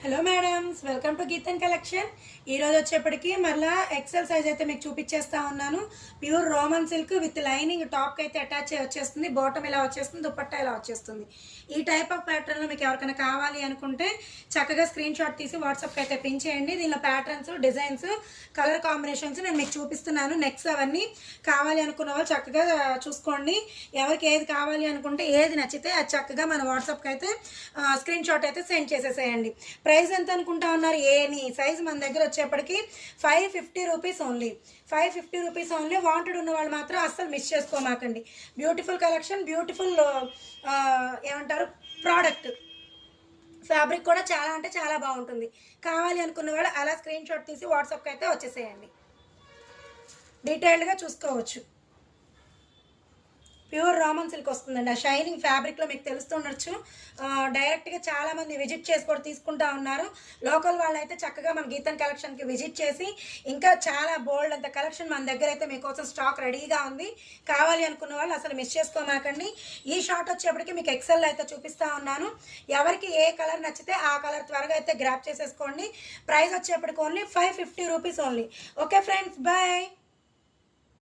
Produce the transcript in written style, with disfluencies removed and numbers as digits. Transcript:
Hello madams, welcome to Geethan collection. ఈరోజు వచ్చేప్పటికి మళ్ళీ ఎక్సెల్ సైజ్ అయితే మీకు చూపించేస్తా ఉన్నాను. Pure Roman silk with lining టాప్కి అయితే అటాచ్ వచ్చేస్తుంది. బాటమ్ ఇలా వచ్చేస్తుంది, దుపట్టా ఇలా వచ్చేస్తుంది. ఈ టైప్ ఆఫ్ ప్యాటర్న్లో మీకు ఎవరికైనా కావాలి అనుకుంటే చక్కగా స్క్రీన్ షాట్ తీసి వాట్సాప్కి అయితే పిన్ చేయండి. దీనిలో ప్యాటర్న్స్, డిజైన్స్, కలర్ కాంబినేషన్స్ నేను మీకు చూపిస్తున్నాను. నెక్స్ట్ అవన్నీ కావాలి అనుకున్న వాళ్ళు చక్కగా చూసుకోండి. ఎవరికి ఏది కావాలి అనుకుంటే ఏది నచ్చితే అది చక్కగా మన వాట్సాప్కి అయితే స్క్రీన్ షాట్ అయితే సెండ్ చేసేసేయండి. ప్రైస్ ఎంత అనుకుంటా ఉన్నారు? ఏని సైజ్ మన దగ్గర వచ్చేప్పటికి 550 rupees only. 550 rupees only. Wanted ఉన్న వాళ్ళు మాత్రం అస్సలు మిస్ చేసుకోమాకండి. బ్యూటిఫుల్ కలెక్షన్, బ్యూటిఫుల్ ఏమంటారు ప్రోడక్ట్. ఫ్యాబ్రిక్ కూడా చాలా అంటే చాలా బాగుంటుంది. కావాలి అనుకున్న వాళ్ళు అలా స్క్రీన్ షాట్ తీసి వాట్సాప్కి అయితే వచ్చేసేయండి. డీటెయిల్డ్గా చూసుకోవచ్చు. ప్యూర్ రామన్ సిల్క్ వస్తుందండి. ఆ షైనింగ్ ఫ్యాబ్రిక్లో మీకు తెలుస్తుండొచ్చు. డైరెక్ట్గా చాలామంది విజిట్ చేసి కూడా తీసుకుంటా ఉన్నారు. లోకల్ వాళ్ళు అయితే చక్కగా మన గీతన్ కలెక్షన్కి విజిట్ చేసి ఇంకా చాలా బోల్డ్ అంత కలెక్షన్ మన దగ్గర అయితే మీకోసం స్టాక్ రెడీగా ఉంది. కావాలి అనుకున్న వాళ్ళు అసలు మిస్ చేసుకోమాకండి. ఈ షార్ట్ వచ్చేప్పటికి మీకు ఎక్సెల్ అయితే చూపిస్తూ ఉన్నాను. ఎవరికి ఏ కలర్ నచ్చితే ఆ కలర్ త్వరగా అయితే గ్రాప్ చేసేసుకోండి. ప్రైస్ వచ్చేప్పటికి only 550 rupees only. Okay friends, bye.